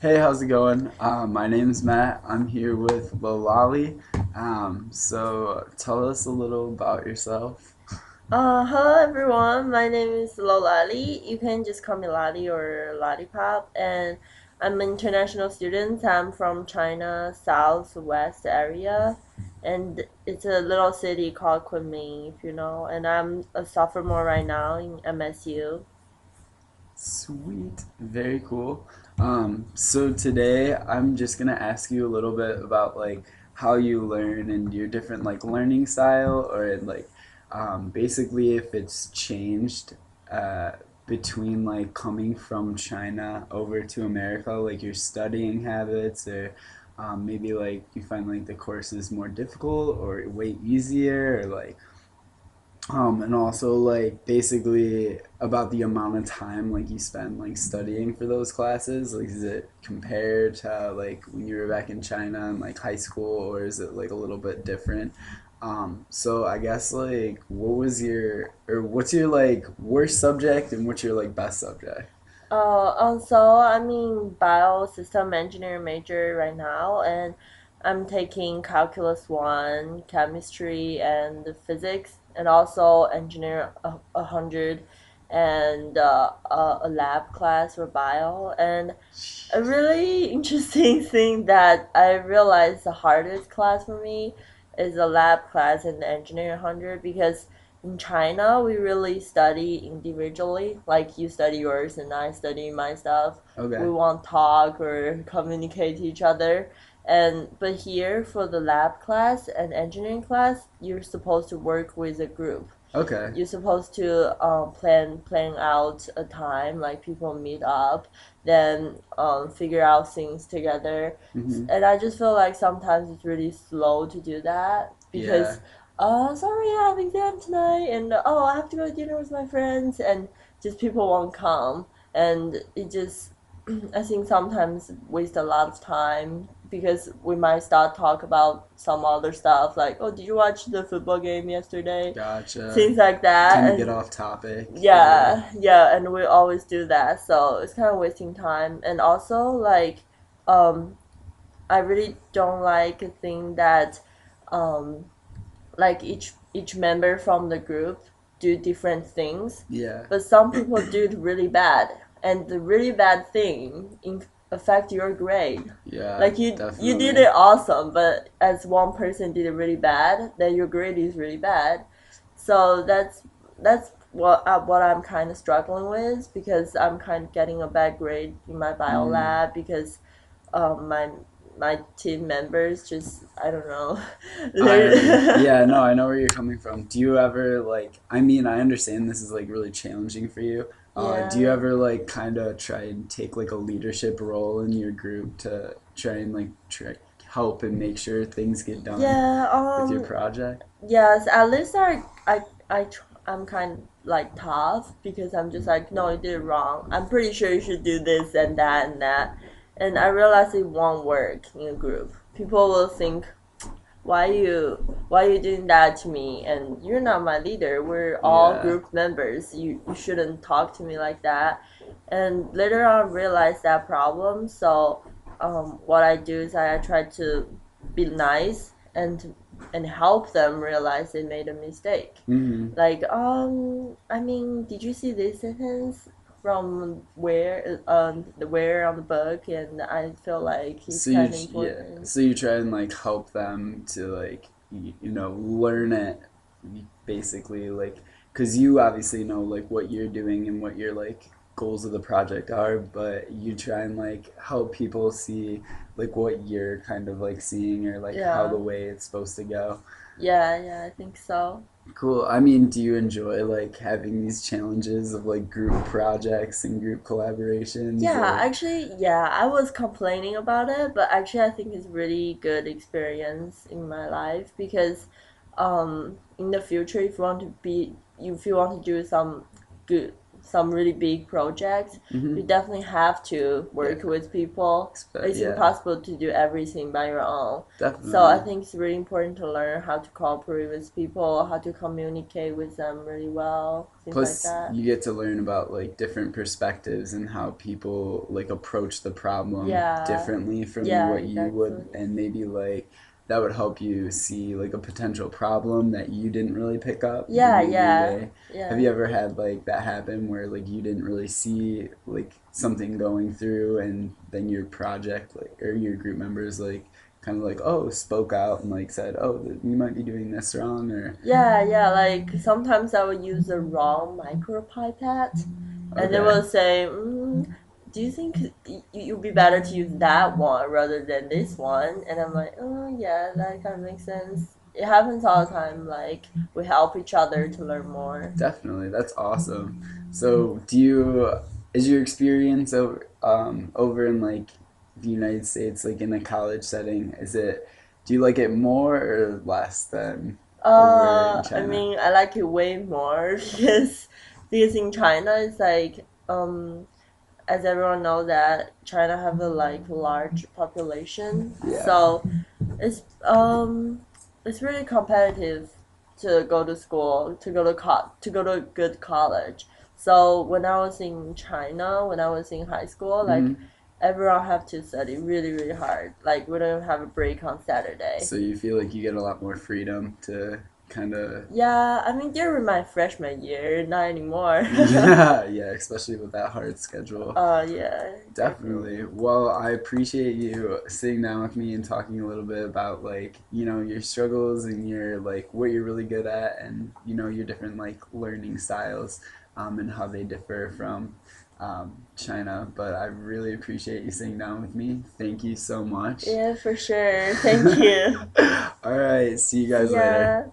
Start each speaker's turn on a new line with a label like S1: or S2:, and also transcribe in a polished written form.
S1: Hey, how's it going? My name's Matt. I'm here with Lolali. So tell us a little about yourself.
S2: Hello everyone. My name is Lolali. You can just call me Lali or Lollipop. And I'm an international student. I'm from China, southwest area, and it's a little city called Kunming, if you know. And I'm a sophomore right now in MSU.
S1: Sweet, very cool. So today I'm just gonna ask you a little bit about like how you learn and your different like learning style, or like basically if it's changed uh, between like coming from China over to America, like your studying habits, or maybe like you find like the courses more difficult or way easier, or like and also like basically about the amount of time like you spend like studying for those classes. Like, is it compared to like when you were back in China and like high school, or is it like a little bit different? So I guess like what was your or what's your like worst subject and what's your like best subject?
S2: So I'm in biosystem engineering major right now, and I'm taking calculus one, chemistry, and physics, and also engineer 100, and a lab class for bio. And a really interesting thing that I realized the hardest class for me is the lab class in the engineering 100 because in China we really study individually. Like you study yours and I study my stuff. We
S1: Okay.
S2: won't talk or communicate to each other. And but here for the lab class and engineering class, you're supposed to work with a group.
S1: Okay.
S2: You're supposed to plan out a time, like people meet up, then figure out things together.
S1: Mm-hmm.
S2: And I just feel like sometimes it's really slow to do that
S1: Yeah.
S2: because sorry, I have exam tonight, and oh, I have to go to dinner with my friends, and just people won't come, and it just I think sometimes waste a lot of time because we might start talk about some other stuff like, oh, did you watch the football game yesterday?
S1: Gotcha.
S2: Things like that.
S1: Kind of get
S2: And
S1: off topic. Yeah.
S2: yeah, and we always do that, so it's kind of wasting time. And also like um I really don't like a thing that um like each member from the group do different things,
S1: Yeah.
S2: but some people do it really bad, and the really bad thing affect your grade.
S1: Yeah,
S2: Like you did
S1: definitely.
S2: it awesome, but as one person did it really bad, then your grade is really bad. So that's what I'm kind of struggling with because I'm kind of getting a bad grade in my bio
S1: Mm.
S2: lab because my team members just I don't know.
S1: Yeah, no, I know where you're coming from. Do you ever like, I mean, I understand this is like really challenging for you. Do you
S2: Yeah.
S1: ever like kind of try and take like a leadership role in your group to try and like help and make sure things get done
S2: Yeah,
S1: with your project?
S2: yes, at least I'm kind of like tough because I'm just like, no, you did it wrong. I'm pretty sure you should do this and that and that. And I realize it won't work in a group. People will think, why you doing that to me? And you're not my leader. We're all
S1: Yeah.
S2: group members. You shouldn't talk to me like that. And later on, I realized that problem. So, what I do is I try to be nice and help them realize they made a mistake.
S1: Hmm.
S2: Like, I mean, did you see this sentence from where on the book? And I feel like it's kind of
S1: Yeah,
S2: important.
S1: so you try and like help them to like learn it basically, like because you obviously know like what you're doing and what your like goals of the project are, but you try and like help people see like what you're kind of like seeing, or like how
S2: Yeah,
S1: the way it's supposed to go.
S2: yeah, I think so.
S1: Cool. I mean, do you enjoy like having these challenges of like group projects and group collaborations,
S2: Yeah,
S1: or
S2: actually, yeah, I was complaining about it, but actually, I think it's really good experience in my life because, in the future, if you want to do some good some really big projects,
S1: Mm-hmm.
S2: you definitely have to
S1: Yeah.
S2: work with people. It's
S1: Yeah.
S2: impossible to do everything by your own. So I
S1: Definitely.
S2: think it's really important to learn how to cooperate with people, how to communicate with them really well, things like
S1: Plus,
S2: that.
S1: you get to learn about like different perspectives and how people like approach the problem
S2: Yeah,
S1: differently from
S2: yeah,
S1: what you
S2: exactly.
S1: would, and maybe like that would help you see like a potential problem that you didn't really pick up, but
S2: Yeah,
S1: maybe
S2: yeah,
S1: they. Have
S2: yeah.
S1: you ever had like that happen where like you didn't really see like something going through, and then your project like or your group members like kind of like oh spoke out and like said oh you might be doing this wrong or
S2: Yeah, yeah, like sometimes I will use the wrong micropipette and they
S1: okay.
S2: will say, do you think you'd be better to use that one rather than this one? And I'm like, oh, yeah, that kind of makes sense. It happens all the time. Like, we help each other to learn more.
S1: Definitely, that's awesome. So, is your experience over in like the United States, like in a college setting, do you like it more or less than over in
S2: I
S1: China?
S2: mean, I like it way more because in China, it's like, as everyone knows that China have a like large population,
S1: Yeah.
S2: so it's it's really competitive to go to school, to go to a good college. So when I was in China, when I was in high school, like
S1: Hmm.
S2: everyone have to study really really hard. Like we don't have a break on Saturday.
S1: So you feel like you get a lot more freedom to kind of
S2: Yeah, I mean during my freshman year, not anymore.
S1: yeah, yeah, especially with that hard schedule.
S2: Yeah, exactly.
S1: Definitely. Well, I appreciate you sitting down with me and talking a little bit about like, your struggles and your like what you're really good at and your different like learning styles and how they differ from China. But I really appreciate you sitting down with me. Thank you so much.
S2: Yeah, for sure. Thank you.
S1: All right, see you
S2: See
S1: guys later.
S2: ya.